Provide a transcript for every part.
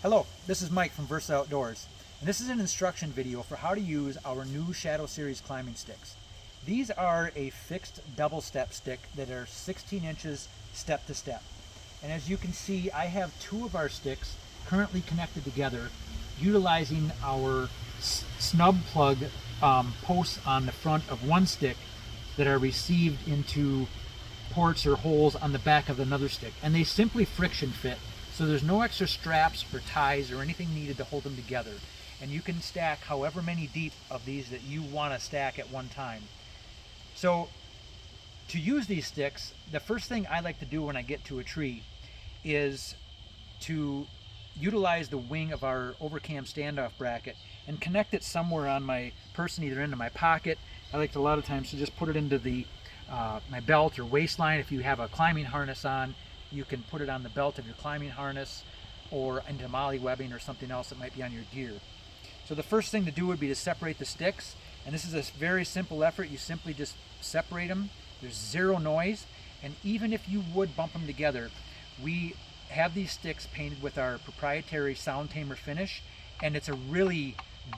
Hello, this is Mike from Versa Outdoors, and this is an instruction video for how to use our new Shadow Series climbing sticks. These are a fixed double step stick that are 16 inches step to step. And as you can see, I have two of our sticks currently connected together utilizing our snub plug posts on the front of one stick that are received into ports or holes on the back of another stick, and they simply friction fit, so there's no extra straps or ties or anything needed to hold them together, and you can stack however many deep of these that you want to stack at one time. So to use these sticks, the first thing I like to do when I get to a tree is to utilize the wing of our Overcam standoff bracket and connect it somewhere on my person, either into my pocket. I like to, a lot of times, to just put it into the my belt or waistline. If you have a climbing harness on, you can put it on the belt of your climbing harness or into MOLLE webbing or something else that might be on your gear. So the first thing to do would be to separate the sticks, and this is a very simple effort. You simply just separate them. There's zero noise, and even if you would bump them together, we have these sticks painted with our proprietary Sound Tamer finish, and it's a really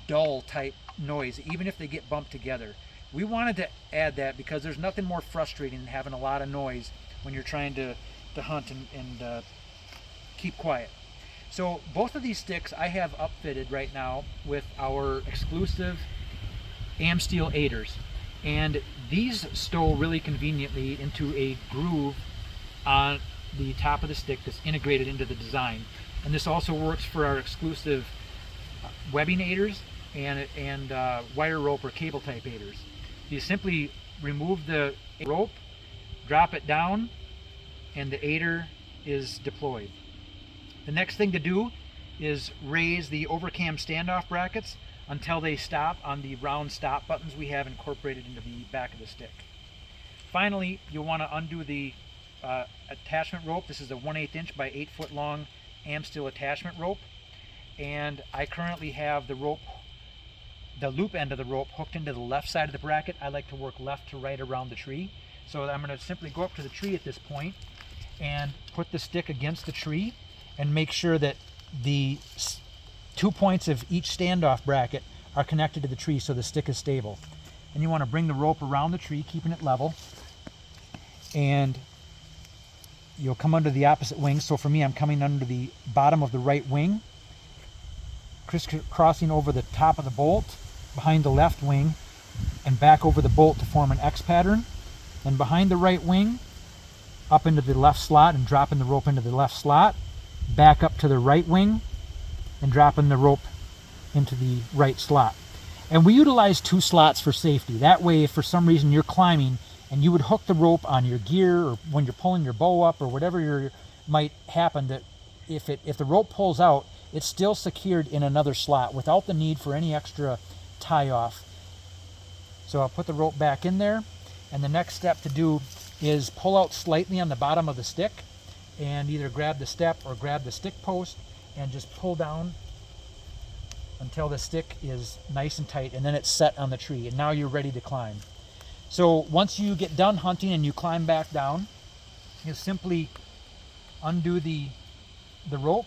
dull type noise even if they get bumped together. We wanted to add that because there's nothing more frustrating than having a lot of noise when you're trying to hunt and keep quiet. So both of these sticks I have upfitted right now with our exclusive AmSteel aiders, and these stow really conveniently into a groove on the top of the stick that's integrated into the design. And this also works for our exclusive webbing aiders and wire rope or cable type aiders. You simply remove the rope, drop it down, and the aider is deployed. The next thing to do is raise the Overcam standoff brackets until they stop on the round stop buttons we have incorporated into the back of the stick. Finally, you'll want to undo the attachment rope. This is a 1/8 inch by 8 foot long AmSteel attachment rope, and I currently have the loop end of the rope hooked into the left side of the bracket. I like to work left to right around the tree, so I'm going to simply go up to the tree at this point and put the stick against the tree and make sure that the 2 points of each standoff bracket are connected to the tree so the stick is stable. And you want to bring the rope around the tree, keeping it level, and you'll come under the opposite wing. So for me, I'm coming under the bottom of the right wing, crisscrossing over the top of the bolt behind the left wing and back over the bolt to form an X pattern, and behind the right wing up into the left slot and dropping the rope into the left slot, back up to the right wing and dropping the rope into the right slot. And we utilize 2 slots for safety. That way, if for some reason you're climbing and you would hook the rope on your gear, or when you're pulling your bow up, or whatever might happen, that if the rope pulls out, it's still secured in another slot without the need for any extra tie off. So I'll put the rope back in there, and the next step to do is pull out slightly on the bottom of the stick and either grab the step or grab the stick post and just pull down until the stick is nice and tight, and then it's set on the tree, and now you're ready to climb. So once you get done hunting and you climb back down, you simply undo the rope,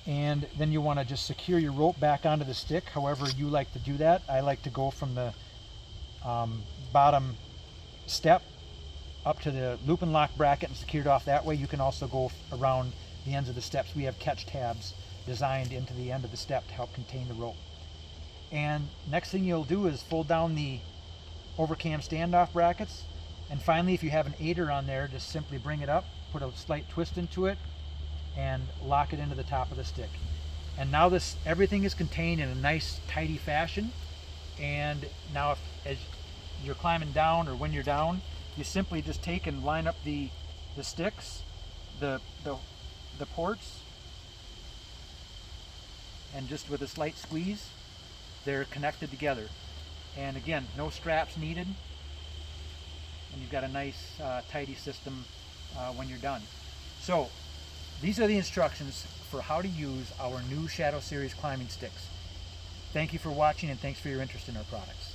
and then you want to just secure your rope back onto the stick however you like to do that. I like to go from the bottom step up to the loop and lock bracket and secure it off that way. You can also go around the ends of the steps. We have catch tabs designed into the end of the step to help contain the rope. And next thing you'll do is fold down the Overcam standoff brackets, and finally, if you have an aider on there, just simply bring it up, put a slight twist into it, and lock it into the top of the stick. And now everything is contained in a nice tidy fashion. And now as you're climbing down, or when you're down, you simply just take and line up the sticks, the ports, and just with a slight squeeze, they're connected together. And again, no straps needed, and you've got a nice tidy system when you're done. So these are the instructions for how to use our new Shadow Series climbing sticks. Thank you for watching, and thanks for your interest in our products.